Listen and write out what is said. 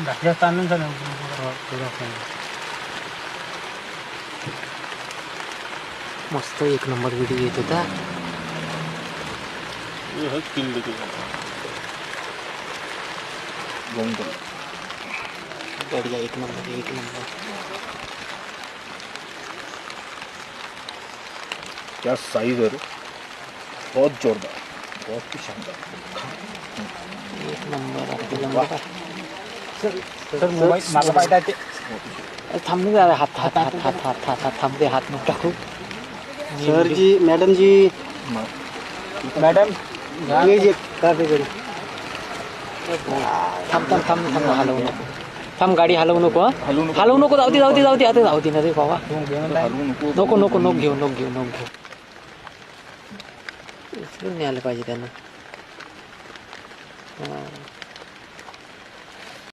जास्त आणून झालं मस्त एक नंबर व्हिडिओ येत होता. बढ़िया एक नंबर एक नंबर. क्या साइज है, बहुत जोरदार, बहुत ही शानदार. एक नंबर अगदी नंबर. तर मोबाईल माझा पाहिजे ते थांब ना जरा. हात हात हात हात हात हात हात थांब दे. हात नको टाकू. सर जी मॅडम जी मॅडम ये जे का ते करू. थांब थांब थांब थांब हलवू नको. थांब गाडी हलवू नको. हलवू नको. जाऊ दे जाऊ दे जाऊ दे. आता जाऊ दे ना रे बाबा. नको नको नको घेऊ नको घेऊ नको घेऊ. उचलून न्यायला पाहिजे त्यांना.